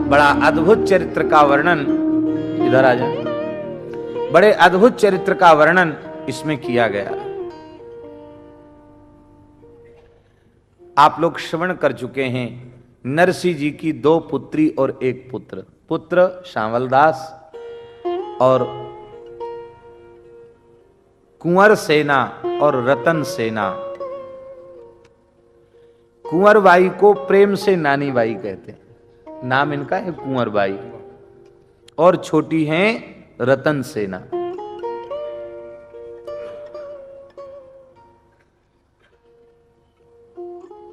बड़ा अद्भुत चरित्र का वर्णन, इधर आ जाए, बड़े अद्भुत चरित्र का वर्णन इसमें किया गया। आप लोग श्रवण कर चुके हैं नरसिंह जी की 2 पुत्री और 1 पुत्र। पुत्र श्यामलदास और कुंवर सेना और रतन सेना। कुंवर बाई को प्रेम से नानी बाई कहते हैं, नाम इनका है कुंवर बाई, और छोटी हैं रतन सेना।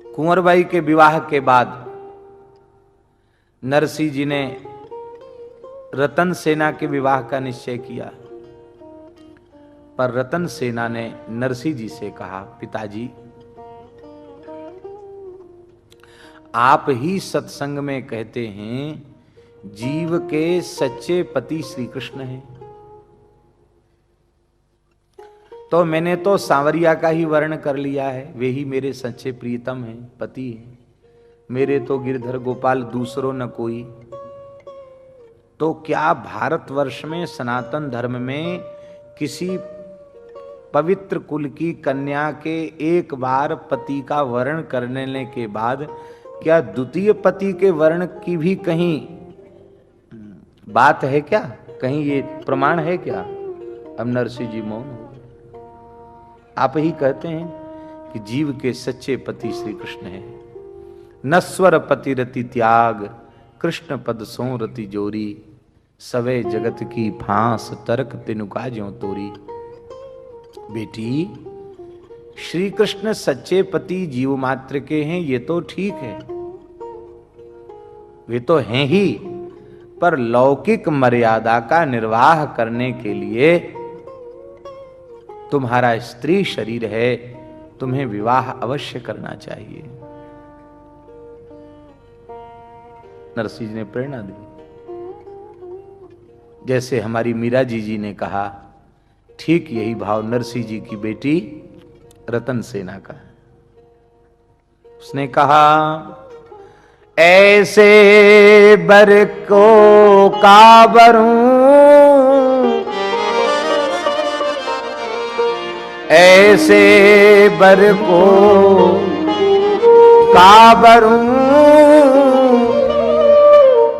कुंवर बाई के विवाह के बाद नरसिंह जी ने रतन सेना के विवाह का निश्चय किया, पर रतन सेना ने नरसिंह जी से कहा, पिताजी आप ही सत्संग में कहते हैं जीव के सच्चे पति श्री कृष्ण हैं, तो मैंने तो सांवरिया का ही वर्ण कर लिया है, वे ही मेरे सच्चे प्रीतम हैं, पति हैं, मेरे तो गिरधर गोपाल दूसरों न कोई। तो क्या भारतवर्ष में सनातन धर्म में किसी पवित्र कुल की कन्या के एक बार पति का वर्ण करने के बाद क्या द्वितीय पति के वर्ण की भी कहीं बात है क्या? कहीं ये प्रमाण है क्या? अब नरसिंह जी मौन हो गए। आप ही कहते हैं कि जीव के सच्चे पति श्री कृष्ण हैं। नस्वर पति रति त्याग, कृष्ण पद सो रति जोरी, सवे जगत की फांस तरक तिनुका ज्यों तोरी। बेटी, श्री कृष्ण सच्चे पति जीव मात्र के हैं, ये तो ठीक है, वे तो हैं ही, पर लौकिक मर्यादा का निर्वाह करने के लिए तुम्हारा स्त्री शरीर है, तुम्हें विवाह अवश्य करना चाहिए। नरसिंह जी ने प्रेरणा दी, जैसे हमारी मीरा जी ने कहा, ठीक यही भाव नरसिंह जी की बेटी रतन सेना का है। उसने कहा, ऐसे बर को काबरूं, ऐसे बर को काबरूं,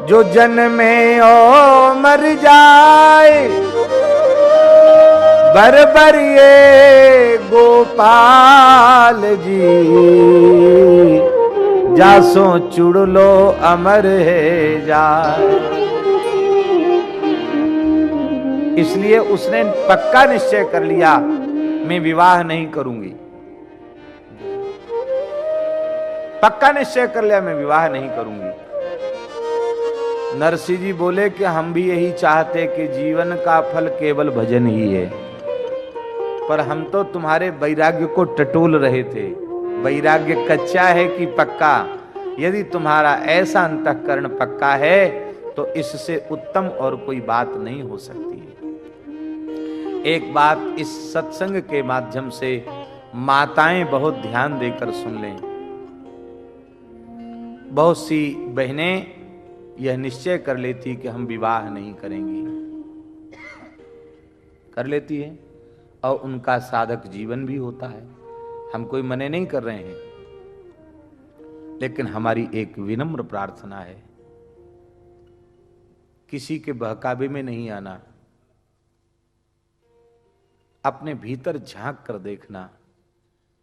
जो जन्मे और मर जाए, बर ये गोपाल जी, जासो चुड़ लो अमर है जाए। इसलिए उसने पक्का निश्चय कर लिया, मैं विवाह नहीं करूंगी। पक्का निश्चय कर लिया, मैं विवाह नहीं करूंगी। नरसिंह जी बोले कि हम भी यही चाहते कि जीवन का फल केवल भजन ही है, पर हम तो तुम्हारे वैराग्य को टटोल रहे थे। वैराग्य कच्चा है कि पक्का? यदि तुम्हारा ऐसा अंतःकरण पक्का है तो इससे उत्तम और कोई बात नहीं हो सकती है। एक बात इस सत्संग के माध्यम से माताएं बहुत ध्यान देकर सुन लें। बहुत सी बहनें यह निश्चय कर लेती कि हम विवाह नहीं करेंगी, कर लेती है, और उनका साधक जीवन भी होता है। हम कोई मने नहीं कर रहे हैं, लेकिन हमारी एक विनम्र प्रार्थना है, किसी के बहकावे में नहीं आना, अपने भीतर झांक कर देखना।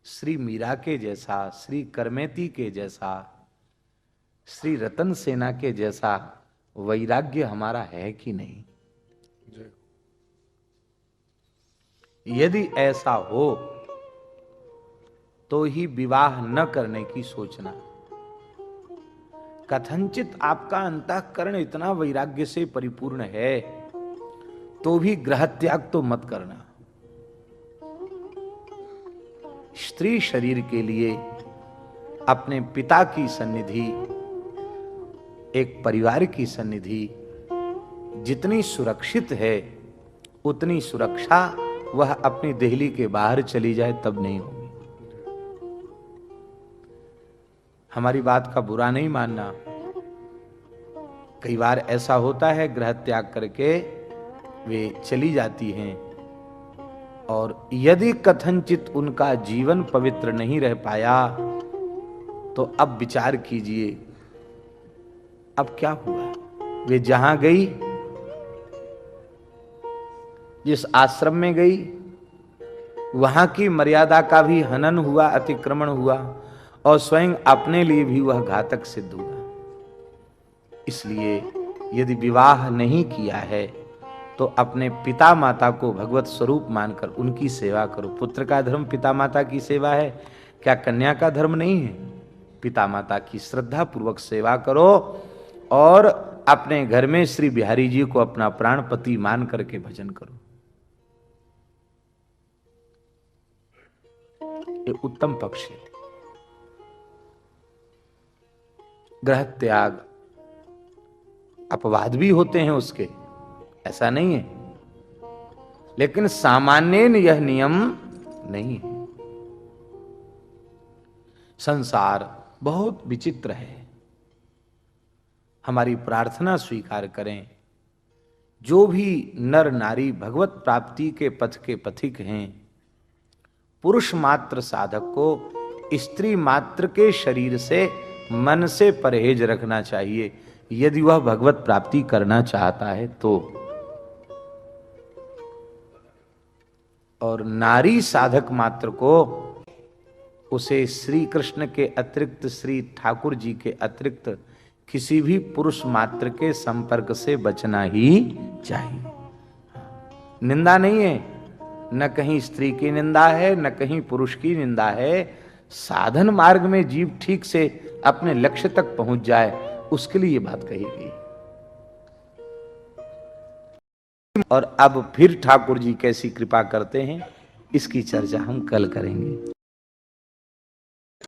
श्री मीरा के जैसा, श्री करमेती के जैसा, श्री रतन सेना के जैसा वैराग्य हमारा है कि नहीं? यदि ऐसा हो तो ही विवाह न करने की सोचना। कथनचित आपका अंतःकरण इतना वैराग्य से परिपूर्ण है तो भी ग्रह त्याग तो मत करना। स्त्री शरीर के लिए अपने पिता की सन्निधि, एक परिवार की सन्निधि जितनी सुरक्षित है, उतनी सुरक्षा वह अपनी देहली के बाहर चली जाए तब नहीं होगी। हमारी बात का बुरा नहीं मानना, कई बार ऐसा होता है गृह त्याग करके वे चली जाती हैं, और यदि कथनचित उनका जीवन पवित्र नहीं रह पाया तो अब विचार कीजिए अब क्या हुआ। वे जहां गई, जिस आश्रम में गई, वहां की मर्यादा का भी हनन हुआ, अतिक्रमण हुआ, और स्वयं अपने लिए भी वह घातक सिद्ध हुआ। इसलिए यदि विवाह नहीं किया है तो अपने पिता माता को भगवत स्वरूप मानकर उनकी सेवा करो। पुत्र का धर्म पिता माता की सेवा है, क्या कन्या का धर्म नहीं है? पिता माता की श्रद्धा पूर्वक सेवा करो और अपने घर में श्री बिहारी जी को अपना प्राणपति मान करके भजन करो। ये उत्तम पक्ष है। ग्रह त्याग अपवाद भी होते हैं उसके, ऐसा नहीं है, लेकिन सामान्य यह नियम नहीं है। संसार बहुत विचित्र है। हमारी प्रार्थना स्वीकार करें, जो भी नर नारी भगवत प्राप्ति के पथ के पथिक हैं, पुरुष मात्र साधक को स्त्री मात्र के शरीर से मन से परहेज रखना चाहिए यदि वह भगवत प्राप्ति करना चाहता है तो। और नारी साधक मात्र को उसे श्री कृष्ण के अतिरिक्त, श्री ठाकुर जी के अतिरिक्त किसी भी पुरुष मात्र के संपर्क से बचना ही चाहिए। निंदा नहीं है, न कहीं स्त्री की निंदा है न कहीं पुरुष की निंदा है। साधन मार्ग में जीव ठीक से अपने लक्ष्य तक पहुंच जाए, उसके लिए ये बात कही गई। और अब फिर ठाकुर जी कैसी कृपा करते हैं इसकी चर्चा हम कल करेंगे।